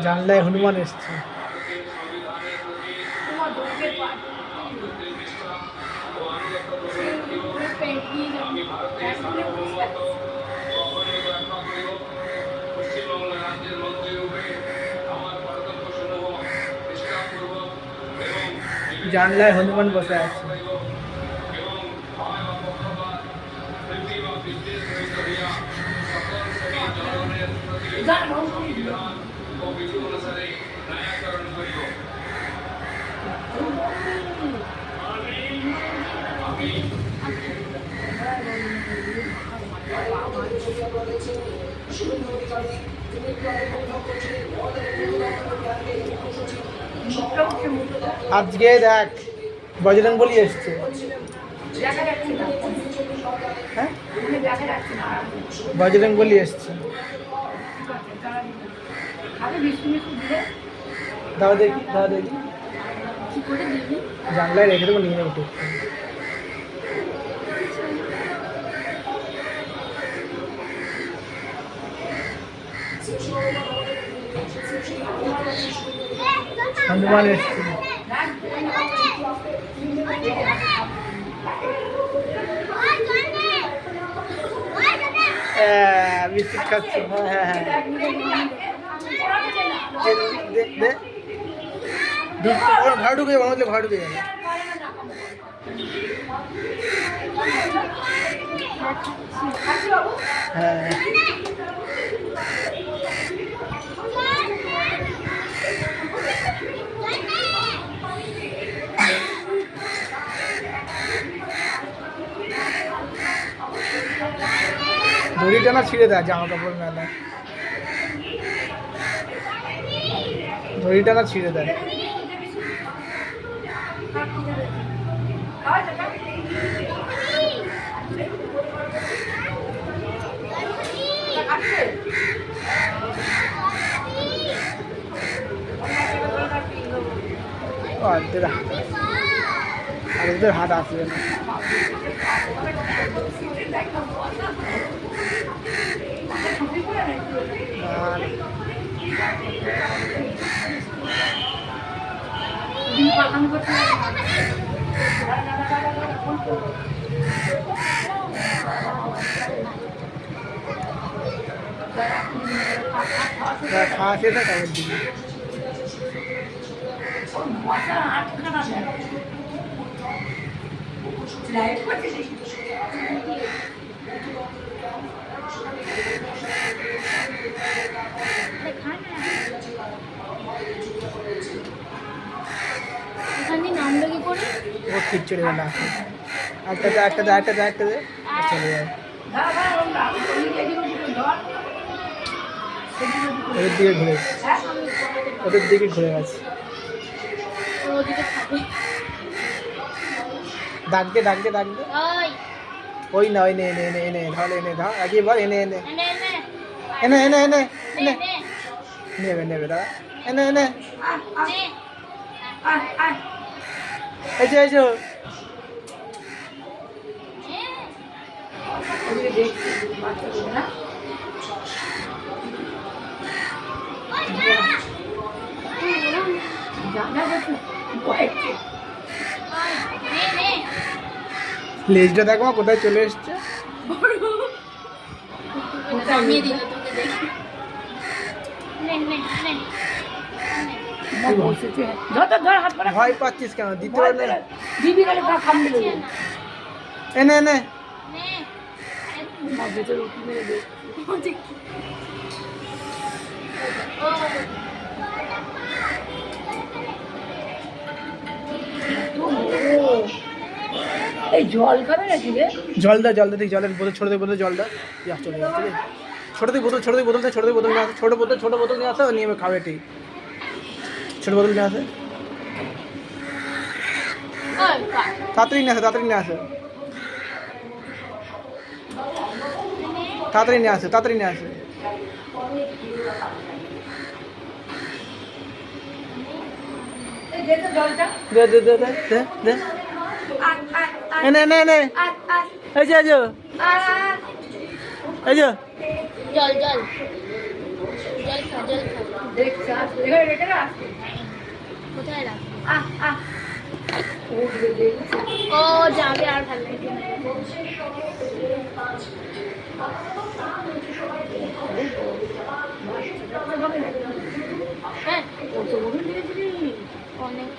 জানলায় হনুমান এসছে। জানলায় হনুমান বসে আছে। আজকে দেখ বজরংবলী এসছে। হ্যাঁ বজরংবলী এসছে। দাও দেখি দাও দেখি জানলায় রেখে দেবো নিয়ে নেবো। হনুমান এসছে। বিস্কুট খাচ্ছে। হ্যাঁ হ্যাঁ হ্যাঁ ঘর ঢুকে যাবো আমাদের ঘর ঢুকে যাবে। হ্যাঁ দড়িটা না ছিঁড়ে দেয় জামা কাপড় মেলা। দড়িটা না ছিঁড়ে দেয়। আর ওদের হাত আসবে না। খাওয়া খেয়ে থাকে আমার দিকে। ও খিচুড়ি বানা একটা একটা একটা একটা চলে যায়। ওদের দিকে ঘুরে ওদের দিকে ঘুরে গেছে। ডাকতে ডাকতে ডাকতে ওই না ওই নে এনে এনে এনে ধর এনে ধর আগে বল এনে এনে এনে এনে এনে এনে নেবে নেবে দাদা এনে এনে এসো এসো। লেজটা দেখো কোথায় চলে এসছে। ভয় পাচ্ছিস কেন? দিতে পারলে এনে এনে এই জল খাবে নাকি রে? জল দা জল দা ঠিক জলের বোতল ছোট বোতল জল দা চলে যাচ্ছে। ছোট বোতল ছোট বোতল ছোট বোতল নিয়ে আসে ছোট বোতল নিয়ে আসে নিয়ে খাবে ঠিক ছোট বোতল নিয়ে আসে তাড়াতাড়ি নিয়ে আসে তাড়াতাড়ি নিয়ে আসে তাড়াতাড়ি নিয়ে আসে তাড়াতাড়ি নিয়ে আসে। দে দে দে দে দে এনে এনে এনে এই যে এই যে জল জল দেখছি এখানে রেখে রাখ। কোথায় রাখবো? আহ আহ ও দেখছি ও যাবে আর ভালো লাগে না। হ্যাঁ কত বড় দিয়েছিলি অনেক